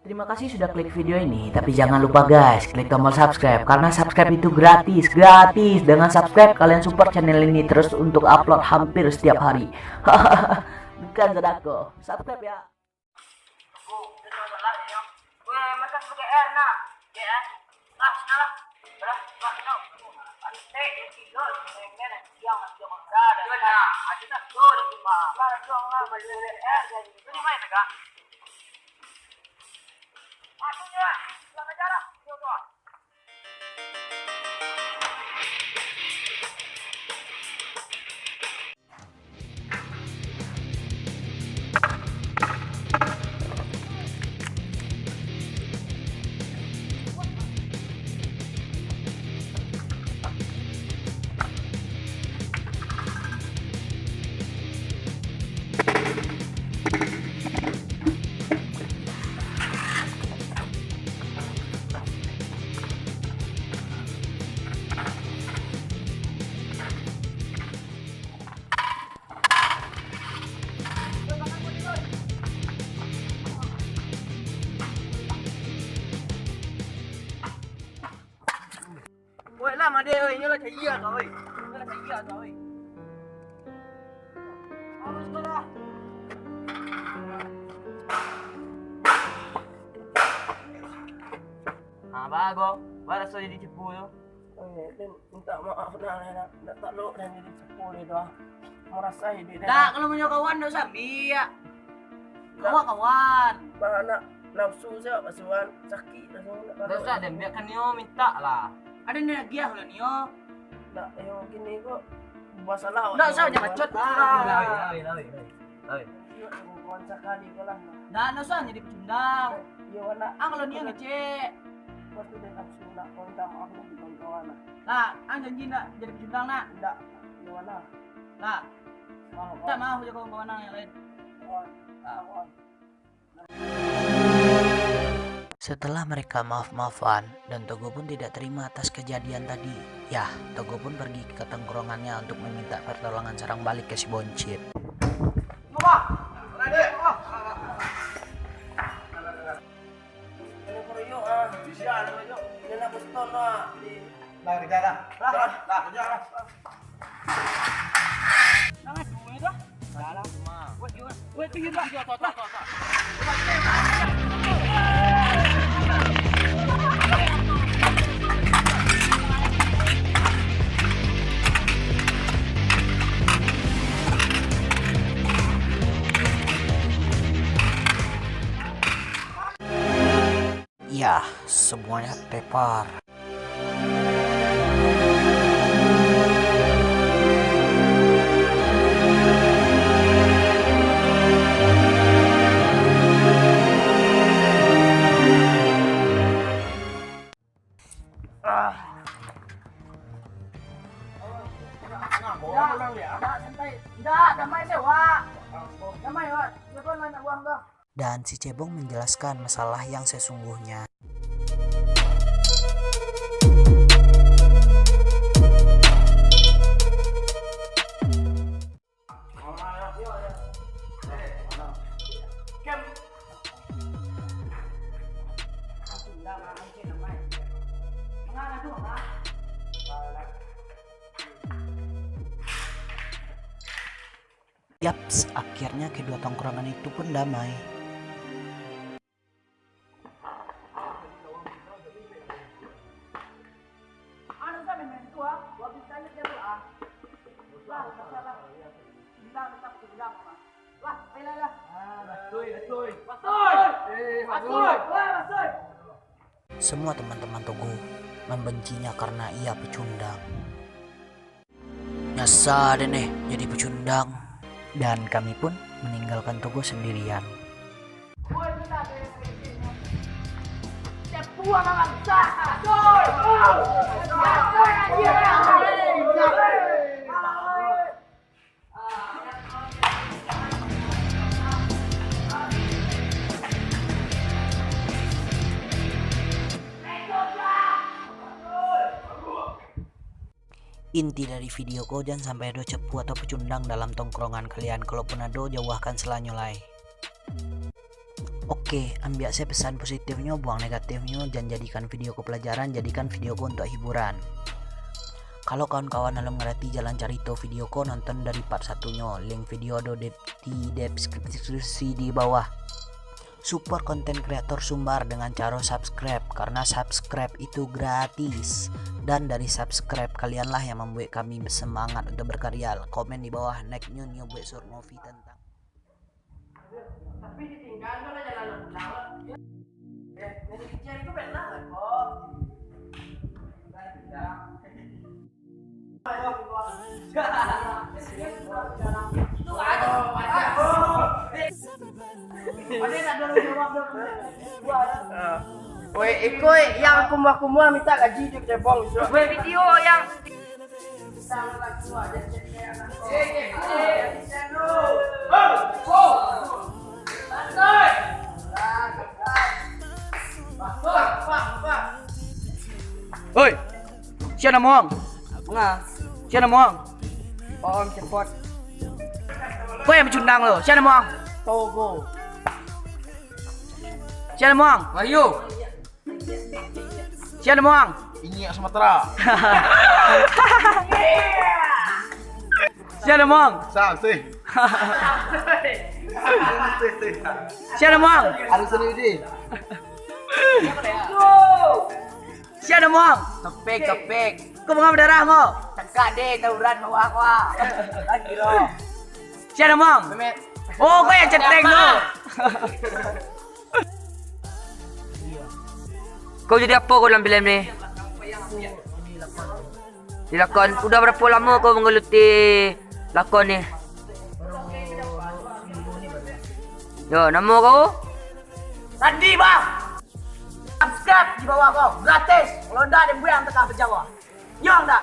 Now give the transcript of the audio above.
Terima kasih sudah klik video ini, tapi jangan lupa guys, klik tombol subscribe karena subscribe itu gratis. Dengan subscribe kalian support channel ini terus untuk upload hampir setiap hari. Bukan sodako, subscribe ya. Ôi làm mà đi ơi, nhớ là thấy gì rồi. Nhớ là thấy gì rồi. Ah, bago. Para sa jadi cepu tu. Minta maaf nak tak lo dan jadi cepu itu. Merasa hidup. Tak, kalau punya kawan dah sambil ya. Kawan. Mana nafsu saya pasuan sakit dah. Tak usah dan biarkan Nio minta lah. Ada ni lagi ya kalau Nio. Tak, yang gini kok masalah. Tak usah jangan macet. Lawi. Kawan sekali kalah. Nah, tak usah jadi pecundang. Ya wana. Kalau Nio ngecek. Pasti dia nafsu nak minta maaf di kawan. Nah, janji nak jadi pecundang nak. Tak, ya wana. Nah, Mau. tak mau je kawan yang lain. Setelah mereka maaf-maafan dan Togo pun tidak terima atas kejadian tadi. Ya, Togo pun pergi ke tongkrongannya untuk meminta pertolongan sarang balik ke si Boncit. Ya, semuanya tepar. Dan si Cebong menjelaskan masalah yang sesungguhnya. Yaps, akhirnya kedua tongkrongan itu pun damai. Semua teman-teman Togo membencinya karena ia pecundang. Nyasa deh nih jadi pecundang. Dan kami pun meninggalkan Togo sendirian. Inti dari video ko, jangan sampai ada cepu atau pecundang dalam tongkrongan kalian. Kalaupun ada, jauhkan selanyolai. Oke, ambil saya pesan positifnya, buang negatifnya, dan jadikan video ke pelajaran, jadikan video ku untuk hiburan. Kalau kawan-kawan dalam ngerti jalan carito video ku, nonton dari part satunya. Link video ada di deskripsi di bawah. Support konten kreator Sumbar dengan cara subscribe, karena subscribe itu gratis. Dan dari subscribe kalianlah yang membuat kami bersemangat untuk berkarya. Komen di bawah next new buat short movie tentang. Tapi ditinggal kan jalan pulang. Jadi kecil itu benar kok. Woi, ikut yang kumah-kumah minta gaji dia cebong. Weh video yang Oi, siapa namanya? Ngah, Siapa namanya? om cepot. Kau yang mencundang lo, siapa namanya? Togo. Siapa namanya? Wahyu. Siapa namanya? Ini Sumatera. Siapa namanya? Sam sih. Siapa namanya? Ada sendiri. Siapa namanya? Kepek. Kau mengambil darah mo? Cekak deh tawuran bawah gua. Lagi loh. Siapa namanya? Memet. Oh, kau yang centeng lo. Kau jadi apa kau dalam film ni? Di lakon. Udah berapa lama kau menggeluti lakon ni? Yo, nama kau? Tadi bang. Subscribe di bawah kau, gratis. Kalau enggak ada yang tengah berjawab. Nyong tak?